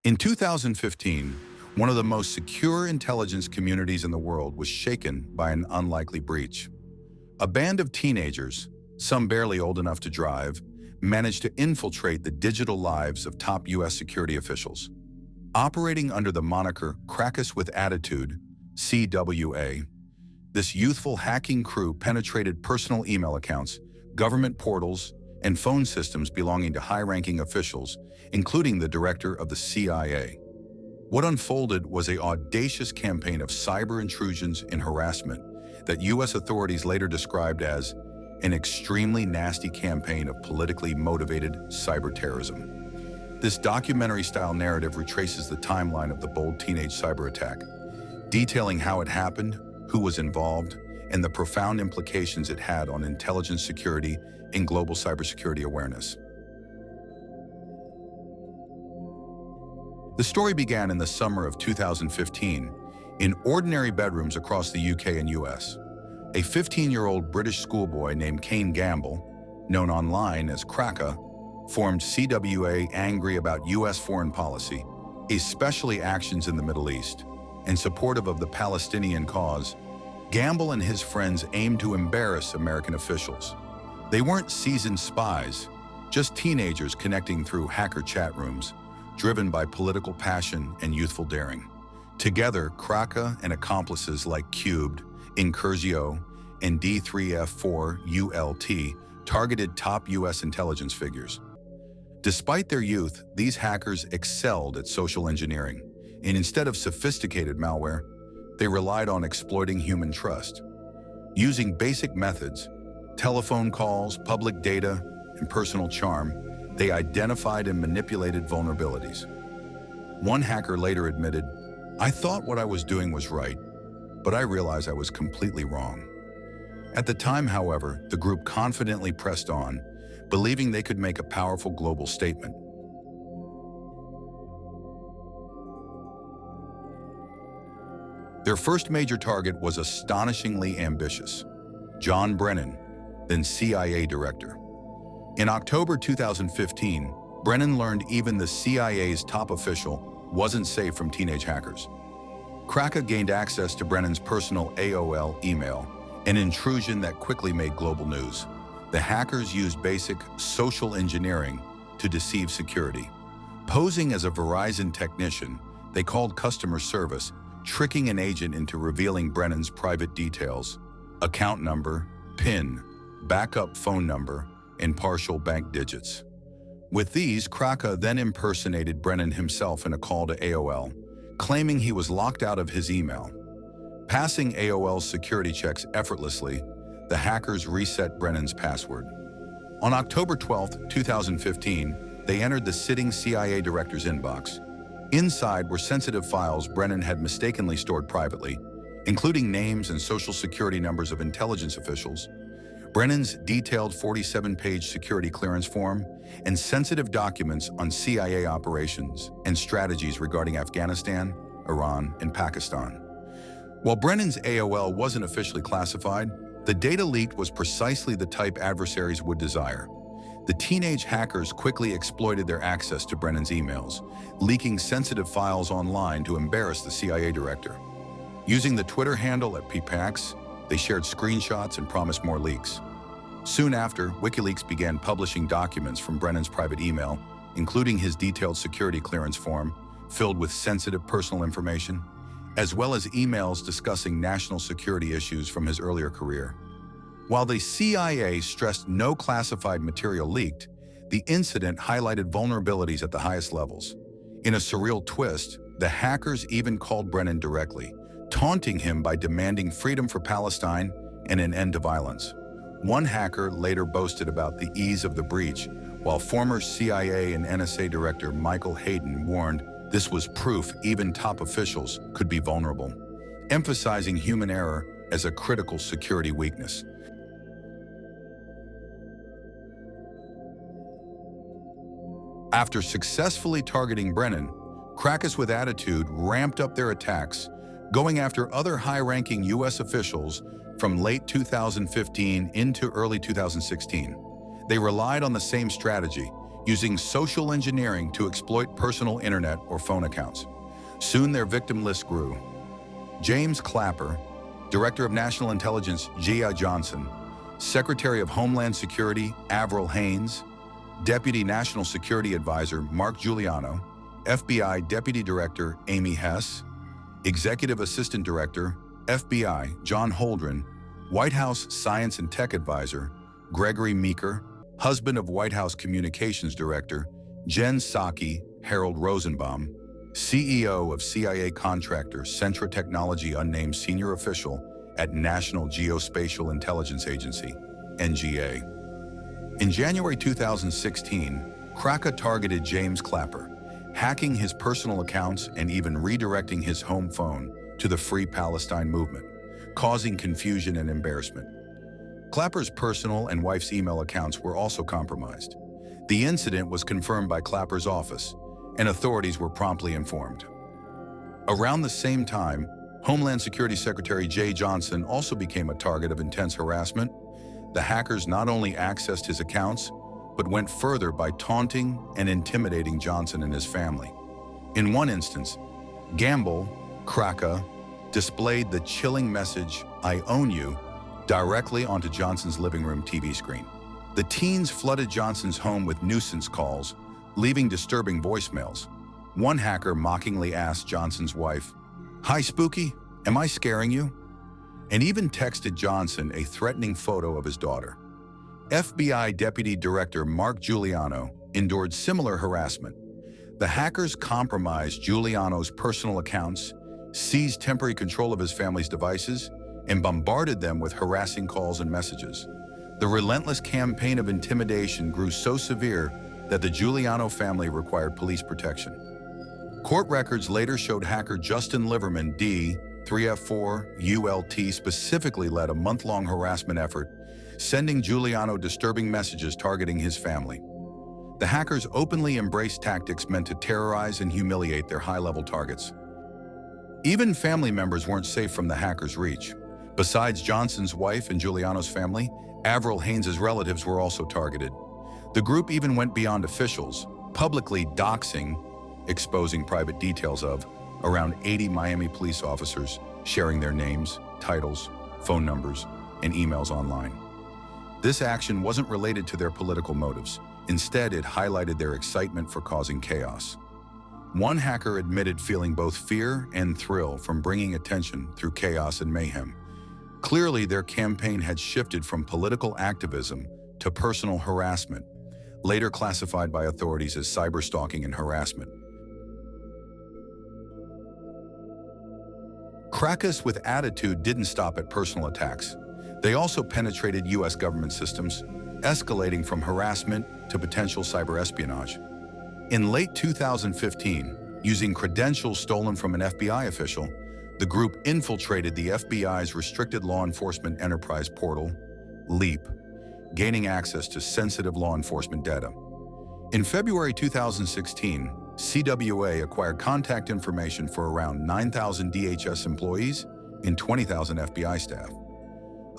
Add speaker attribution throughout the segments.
Speaker 1: In 2015, one of the most secure intelligence communities in the world was shaken by an unlikely breach. A band of teenagers, some barely old enough to drive, managed to infiltrate the digital lives of top U.S. security officials. Operating under the moniker Crack Us with Attitude, CWA, this youthful hacking crew penetrated personal email accounts, government portals, and phone systems belonging to high-ranking officials, including the director of the CIA. What unfolded was an audacious campaign of cyber intrusions and harassment that U.S. authorities later described as an extremely nasty campaign of politically motivated cyber terrorism. This documentary-style narrative retraces the timeline of the bold teenage cyber attack, detailing how it happened, who was involved, and the profound implications it had on intelligence security and global cybersecurity awareness. The story began in the summer of 2015 in ordinary bedrooms across the UK and US. A 15-year-old British schoolboy named Kane Gamble, known online as Kraka, formed CWA angry about US foreign policy, especially actions in the Middle East, and supportive of the Palestinian cause. Gamble and his friends aimed to embarrass American officials. They weren't seasoned spies, just teenagers connecting through hacker chat rooms, driven by political passion and youthful daring. Together, Kraka and accomplices like Cubed, Incursio, and D3F4ULT targeted top U.S. intelligence figures. Despite their youth, these hackers excelled at social engineering, and instead of sophisticated malware, they relied on exploiting human trust. Using basic methods, telephone calls, public data, and personal charm, they identified and manipulated vulnerabilities. One hacker later admitted, "I thought what I was doing was right, but I realized I was completely wrong." At the time, however, the group confidently pressed on, believing they could make a powerful global statement. Their first major target was astonishingly ambitious: John Brennan, then CIA director. In October 2015, Brennan learned even the CIA's top official wasn't safe from teenage hackers. Kraka gained access to Brennan's personal AOL email, an intrusion that quickly made global news. The hackers used basic social engineering to deceive security. Posing as a Verizon technician, they called customer service, tricking an agent into revealing Brennan's private details: account number, PIN, backup phone number, and partial bank digits. With these, Kraka then impersonated Brennan himself in a call to AOL, claiming he was locked out of his email. Passing AOL's security checks effortlessly, the hackers reset Brennan's password. On October 12, 2015, they entered the sitting CIA director's inbox. Inside were sensitive files Brennan had mistakenly stored privately, including names and social security numbers of intelligence officials, Brennan's detailed 47-page security clearance form, and sensitive documents on CIA operations and strategies regarding Afghanistan, Iran, and Pakistan. While Brennan's AOL wasn't officially classified, the data leaked was precisely the type adversaries would desire. The teenage hackers quickly exploited their access to Brennan's emails, leaking sensitive files online to embarrass the CIA director. Using the Twitter handle @PPAX, they shared screenshots and promised more leaks. Soon after, WikiLeaks began publishing documents from Brennan's private email, including his detailed security clearance form, filled with sensitive personal information, as well as emails discussing national security issues from his earlier career. While the CIA stressed no classified material leaked, the incident highlighted vulnerabilities at the highest levels. In a surreal twist, the hackers even called Brennan directly, taunting him by demanding freedom for Palestine and an end to violence. One hacker later boasted about the ease of the breach, while former CIA and NSA Director Michael Hayden warned this was proof even top officials could be vulnerable, emphasizing human error as a critical security weakness. After successfully targeting Brennan, Crack Us with Attitude ramped up their attacks, going after other high-ranking U.S. officials from late 2015 into early 2016. They relied on the same strategy, using social engineering to exploit personal internet or phone accounts. Soon their victim list grew. James Clapper, Director of National Intelligence G.I. Johnson, Secretary of Homeland Security Avril Haines, Deputy National Security Advisor Mark Giuliano, FBI Deputy Director Amy Hess, Executive Assistant Director, FBI John Holdren, White House Science and Tech Advisor Gregory Meeker, husband of White House Communications Director Jen Psaki Harold Rosenbaum, CEO of CIA contractor Centra Technology unnamed senior official at National Geospatial Intelligence Agency, NGA. In January 2016, Kraka targeted James Clapper, hacking his personal accounts and even redirecting his home phone to the Free Palestine movement, causing confusion and embarrassment. Clapper's personal and wife's email accounts were also compromised. The incident was confirmed by Clapper's office, and authorities were promptly informed. Around the same time, Homeland Security Secretary Jay Johnson also became a target of intense harassment. The hackers not only accessed his accounts, but went further by taunting and intimidating Johnson and his family. In one instance, Gamble, Kraka, displayed the chilling message, "I own you," directly onto Johnson's living room TV screen. The teens flooded Johnson's home with nuisance calls, leaving disturbing voicemails. One hacker mockingly asked Johnson's wife, "Hi, Spooky, am I scaring you?" and even texted Johnson a threatening photo of his daughter. FBI Deputy Director Mark Giuliano endured similar harassment. The hackers compromised Giuliano's personal accounts, seized temporary control of his family's devices, and bombarded them with harassing calls and messages. The relentless campaign of intimidation grew so severe that the Giuliano family required police protection. Court records later showed hacker Justin Liverman, D. 3F4 ULT, specifically led a month-long harassment effort, sending Giuliano disturbing messages targeting his family. The hackers openly embraced tactics meant to terrorize and humiliate their high-level targets. Even family members weren't safe from the hackers' reach. Besides Johnson's wife and Giuliano's family, Avril Haines' relatives were also targeted. The group even went beyond officials, publicly doxing, exposing private details of, around 80 Miami police officers, sharing their names, titles, phone numbers, and emails online. This action wasn't related to their political motives. Instead, it highlighted their excitement for causing chaos. One hacker admitted feeling both fear and thrill from bringing attention through chaos and mayhem. Clearly, their campaign had shifted from political activism to personal harassment, later classified by authorities as cyberstalking and harassment. Crackers with attitude didn't stop at personal attacks. They also penetrated U.S. government systems, escalating from harassment to potential cyber espionage. In late 2015, using credentials stolen from an FBI official, the group infiltrated the FBI's Restricted Law Enforcement Enterprise Portal, LEAP, gaining access to sensitive law enforcement data. In February 2016, CWA acquired contact information for around 9,000 DHS employees and 20,000 FBI staff.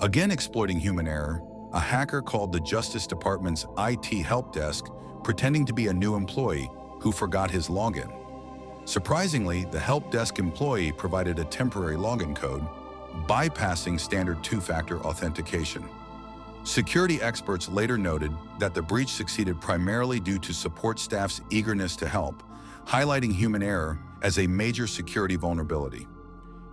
Speaker 1: Again exploiting human error, a hacker called the Justice Department's IT help desk, pretending to be a new employee who forgot his login. Surprisingly, the help desk employee provided a temporary login code, bypassing standard two-factor authentication. Security experts later noted that the breach succeeded primarily due to support staff's eagerness to help, highlighting human error as a major security vulnerability.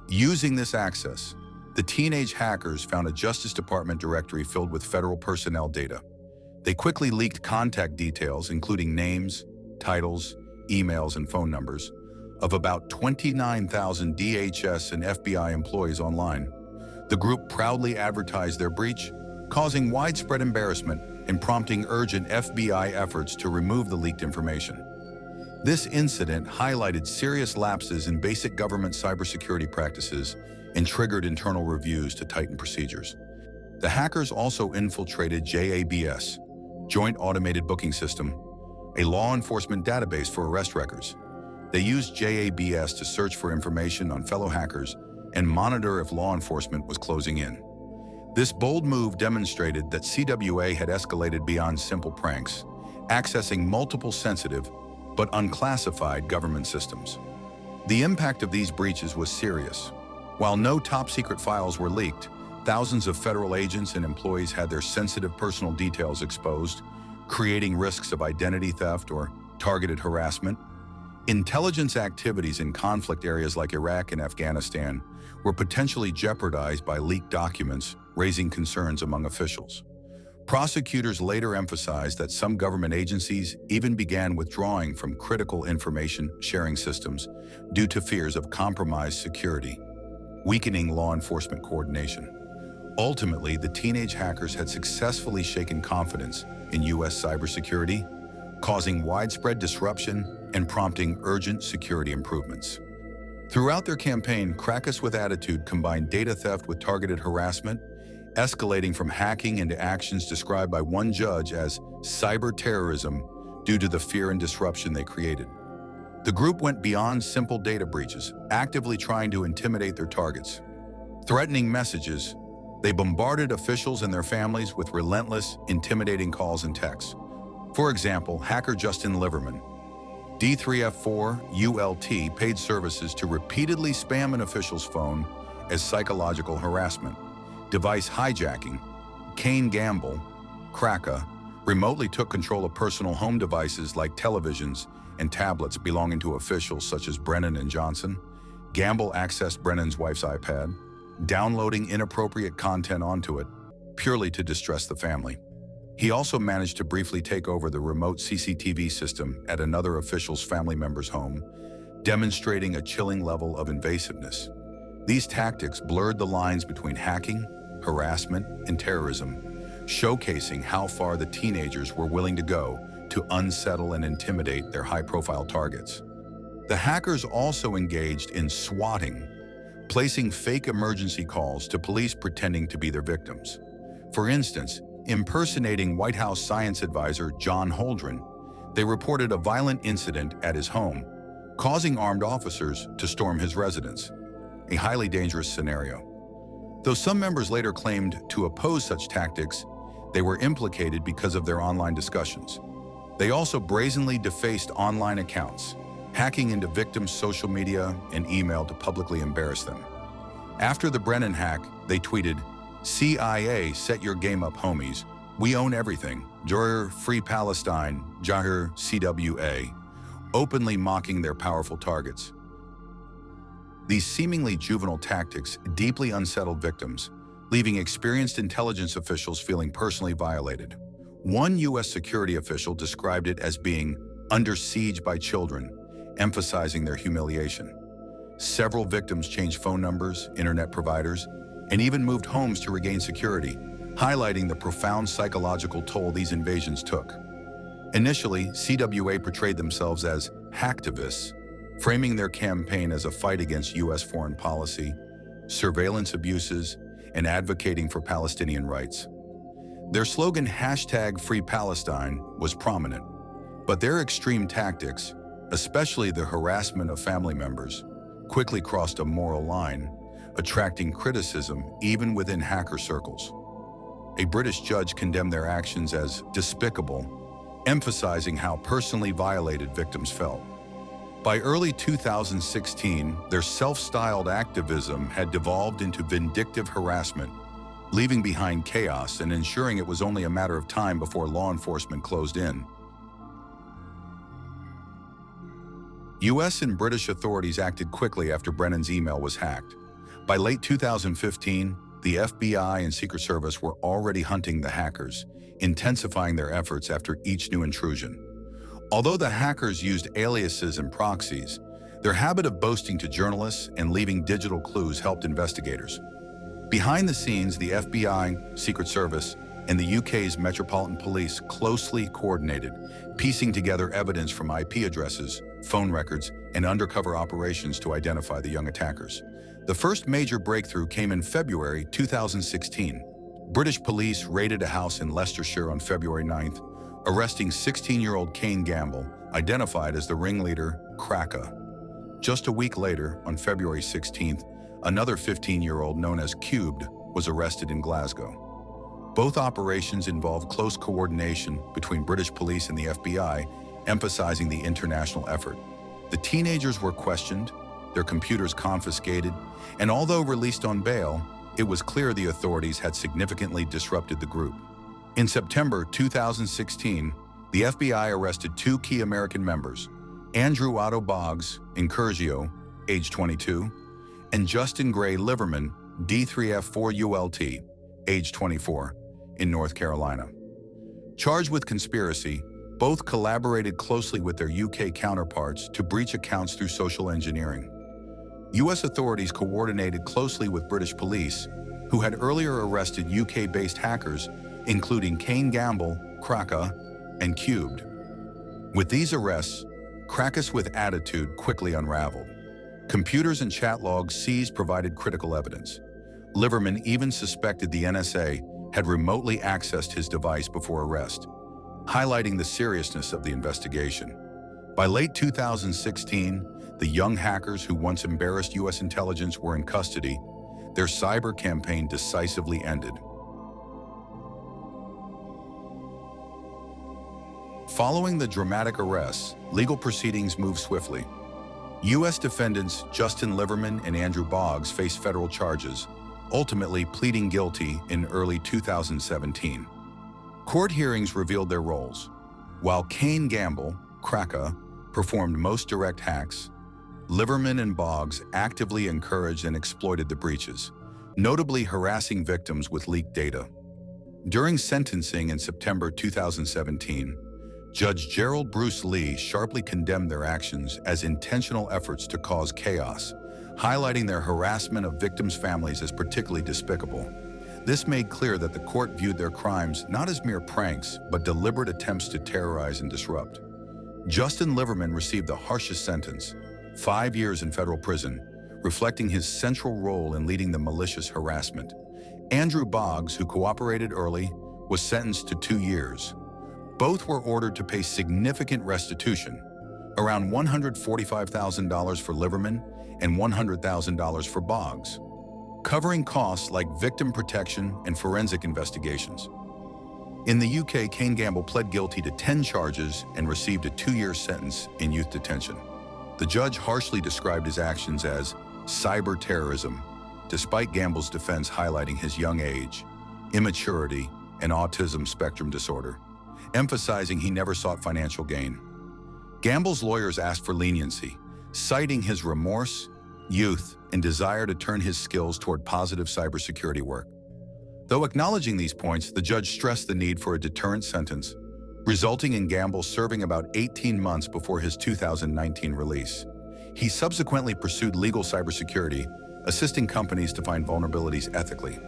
Speaker 1: Using this access, the teenage hackers found a Justice Department directory filled with federal personnel data. They quickly leaked contact details, including names, titles, emails, and phone numbers, of about 29,000 DHS and FBI employees online. The group proudly advertised their breach, causing widespread embarrassment and prompting urgent FBI efforts to remove the leaked information. This incident highlighted serious lapses in basic government cybersecurity practices and triggered internal reviews to tighten procedures. The hackers also infiltrated JABS, Joint Automated Booking System, a law enforcement database for arrest records. They used JABS to search for information on fellow hackers and monitor if law enforcement was closing in. This bold move demonstrated that CWA had escalated beyond simple pranks. accessing multiple sensitive but unclassified government systems. The impact of these breaches was serious. While no top-secret files were leaked, thousands of federal agents and employees had their sensitive personal details exposed, creating risks of identity theft or targeted harassment. Intelligence activities in conflict areas like Iraq and Afghanistan were potentially jeopardized by leaked documents, raising concerns among officials. Prosecutors later emphasized that some government agencies even began withdrawing from critical information sharing systems due to fears of compromised security, weakening law enforcement coordination. Ultimately, the teenage hackers had successfully shaken confidence in U.S. cybersecurity, causing widespread disruption and prompting urgent security improvements. Throughout their campaign, Crackers with Attitude combined data theft with targeted harassment, escalating from hacking into actions described by one judge as cyber terrorism due to the fear and disruption they created. The group went beyond simple data breaches, actively trying to intimidate their targets. Threatening messages, they bombarded officials and their families with relentless, intimidating calls and texts. For example, hacker Justin Liverman, D3F4 ULT, paid services to repeatedly spam an official's phone as psychological harassment. Device hijacking, Kane Gamble, Kraka, remotely took control of personal home devices like televisions and tablets belonging to officials such as Brennan and Johnson. Gamble accessed Brennan's wife's iPad, downloading inappropriate content onto it, purely to distress the family. He also managed to briefly take over the remote CCTV system at another official's family member's home, demonstrating a chilling level of invasiveness. These tactics blurred the lines between hacking, harassment, and terrorism, showcasing how far the teenagers were willing to go to unsettle and intimidate their high-profile targets. The hackers also engaged in swatting, placing fake emergency calls to police pretending to be their victims. For instance, impersonating White House science advisor John Holdren, they reported a violent incident at his home, causing armed officers to storm his residence, a highly dangerous scenario. Though some members later claimed to oppose such tactics, they were implicated because of their online discussions. They also brazenly defaced online accounts, hacking into victims' social media and email to publicly embarrass them. After the Brennan hack, they tweeted, "CIA, set your game up, homies. We own everything. Jahir, free Palestine, Jahir, CWA," openly mocking their powerful targets. These seemingly juvenile tactics deeply unsettled victims, leaving experienced intelligence officials feeling personally violated. One U.S. security official described it as being under siege by children, emphasizing their humiliation. Several victims changed phone numbers, internet providers, and even moved homes to regain security, highlighting the profound psychological toll these invasions took. Initially, CWA portrayed themselves as hacktivists, framing their campaign as a fight against U.S. foreign policy, surveillance abuses, and advocating for Palestinian rights. Their slogan, #FreePalestine, was prominent, but their extreme tactics, especially the harassment of family members, quickly crossed a moral line, attracting criticism even within hacker circles. A British judge condemned their actions as despicable, emphasizing how personally violated victims felt. By early 2016, their self-styled activism had devolved into vindictive harassment, leaving behind chaos and ensuring it was only a matter of time before law enforcement closed in. U.S. and British authorities acted quickly after Brennan's email was hacked. By late 2015, the FBI and Secret Service were already hunting the hackers, intensifying their efforts after each new intrusion. Although the hackers used aliases and proxies, their habit of boasting to journalists and leaving digital clues helped investigators. Behind the scenes, the FBI, Secret Service, and the UK's Metropolitan Police closely coordinated, piecing together evidence from IP addresses, phone records, and undercover operations to identify the young attackers. The first major breakthrough came in February 2016. British police raided a house in Leicestershire on February 9th, arresting 16-year-old Kane Gamble, identified as the ringleader, Kraka. Just a week later, on February 16th, another 15-year-old known as Cubed was arrested in Glasgow. Both operations involved close coordination between British police and the FBI, emphasizing the international effort. The teenagers were questioned, their computers confiscated, and although released on bail, it was clear the authorities had significantly disrupted the group. In September 2016, the FBI arrested two key American members, Andrew Otto Boggs, Incurgio, age 22, and Justin Gray Liverman, D3F4ULT, age 24, in North Carolina. Charged with conspiracy, both collaborated closely with their UK counterparts to breach accounts through social engineering. US authorities coordinated closely with British police, who had earlier arrested UK-based hackers, including Kane Gamble, Kraka, and Cubed. With these arrests, Crackus with Attitude quickly unraveled. Computers and chat logs seized provided critical evidence. Liverman even suspected the NSA had remotely accessed his device before arrest, highlighting the seriousness of the investigation. By late 2016, the young hackers who once embarrassed US intelligence were in custody. Their cyber campaign decisively ended. Following the dramatic arrests, legal proceedings moved swiftly. U.S. defendants Justin Liverman and Andrew Boggs faced federal charges, ultimately pleading guilty in early 2017. Court hearings revealed their roles. While Kane Gamble, Kraka, performed most direct hacks, Liverman and Boggs actively encouraged and exploited the breaches, notably harassing victims with leaked data. During sentencing in September 2017, Judge Gerald Bruce Lee sharply condemned their actions as intentional efforts to cause chaos, highlighting their harassment of victims' families as particularly despicable. This made clear that the court viewed their crimes not as mere pranks, but deliberate attempts to terrorize and disrupt. Justin Liverman received the harshest sentence, 5 years in federal prison, reflecting his central role in leading the malicious harassment. Andrew Boggs, who cooperated early, was sentenced to 2 years. Both were ordered to pay significant restitution, around $145,000 for Liverman and $100,000 for Boggs, covering costs like victim protection and forensic investigations. In the UK, Kane Gamble pled guilty to 10 charges and received a 2-year sentence in youth detention. The judge harshly described his actions as cyber terrorism, despite Gamble's defense highlighting his young age, immaturity, and autism spectrum disorder, emphasizing he never sought financial gain. Gamble's lawyers asked for leniency, citing his remorse, youth, and desire to turn his skills toward positive cybersecurity work. Though acknowledging these points, the judge stressed the need for a deterrent sentence, resulting in Gamble serving about 18 months before his 2019 release. He subsequently pursued legal cybersecurity, assisting companies to find vulnerabilities ethically.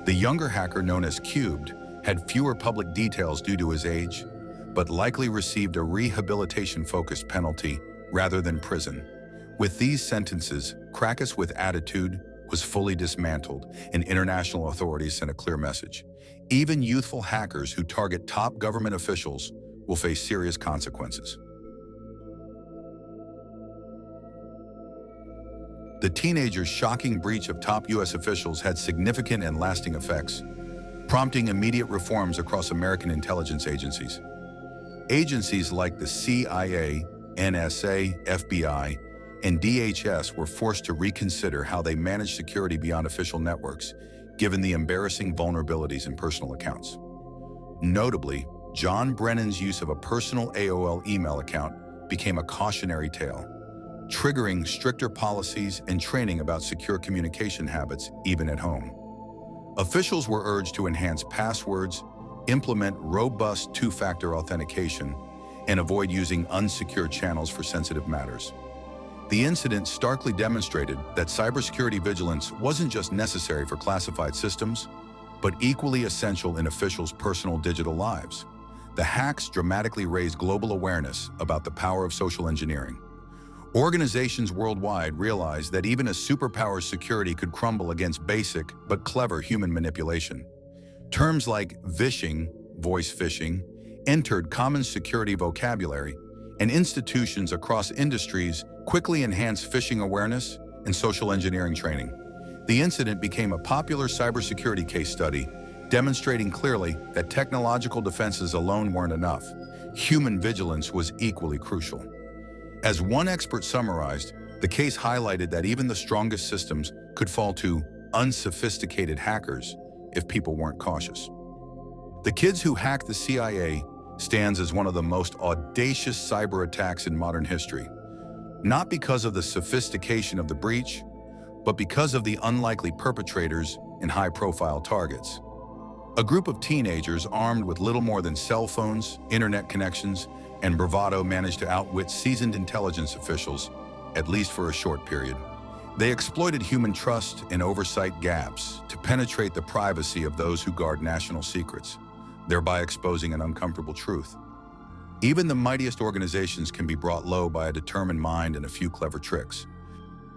Speaker 1: The younger hacker, known as Cubed, had fewer public details due to his age, but likely received a rehabilitation-focused penalty rather than prison. With these sentences, Crackus with Attitude was fully dismantled, and international authorities sent a clear message. Even youthful hackers who target top government officials will face serious consequences. The teenagers' shocking breach of top U.S. officials had significant and lasting effects, prompting immediate reforms across American intelligence agencies. Agencies like the CIA, NSA, FBI, and DHS were forced to reconsider how they manage security beyond official networks, given the embarrassing vulnerabilities in personal accounts. Notably, John Brennan's use of a personal AOL email account became a cautionary tale, triggering stricter policies and training about secure communication habits, even at home. Officials were urged to enhance passwords, implement robust two-factor authentication, and avoid using unsecured channels for sensitive matters. The incident starkly demonstrated that cybersecurity vigilance wasn't just necessary for classified systems, but equally essential in officials' personal digital lives. The hacks dramatically raised global awareness about the power of social engineering. Organizations worldwide realized that even a superpower's security could crumble against basic but clever human manipulation. Terms like vishing, voice phishing, entered common security vocabulary, and institutions across industries quickly enhanced phishing awareness and social engineering training. The incident became a popular cybersecurity case study, demonstrating clearly that technological defenses alone weren't enough. Human vigilance was equally crucial. As one expert summarized, the case highlighted that even the strongest systems could fall to unsophisticated hackers if people weren't cautious. The kids who hacked the CIA stands as one of the most audacious cyber attacks in modern history, not because of the sophistication of the breach, but because of the unlikely perpetrators and high-profile targets. A group of teenagers armed with little more than cell phones, internet connections, and bravado managed to outwit seasoned intelligence officials, at least for a short period. They exploited human trust and oversight gaps to penetrate the privacy of those who guard national secrets, thereby exposing an uncomfortable truth. Even the mightiest organizations can be brought low by a determined mind and a few clever tricks.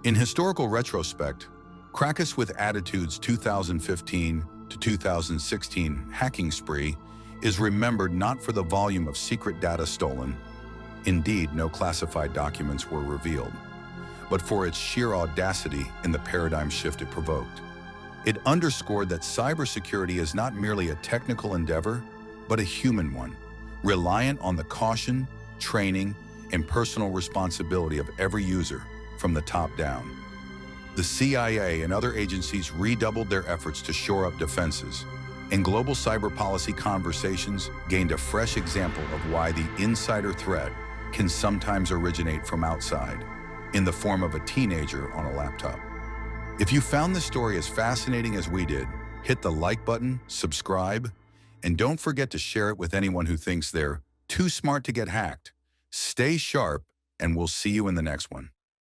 Speaker 1: In historical retrospect, Crackus with Attitude's 2015 to 2016 hacking spree is remembered not for the volume of secret data stolen, indeed no classified documents were revealed, but for its sheer audacity and the paradigm shift it provoked. It underscored that cybersecurity is not merely a technical endeavor, but a human one, reliant on the caution, training, and personal responsibility of every user from the top down. The CIA and other agencies redoubled their efforts to shore up defenses, and global cyber policy conversations gained a fresh example of why the insider threat can sometimes originate from outside, in the form of a teenager on a laptop. If you found this story as fascinating as we did, hit the like button, subscribe, and don't forget to share it with anyone who thinks they're too smart to get hacked. Stay sharp, and we'll see you in the next one.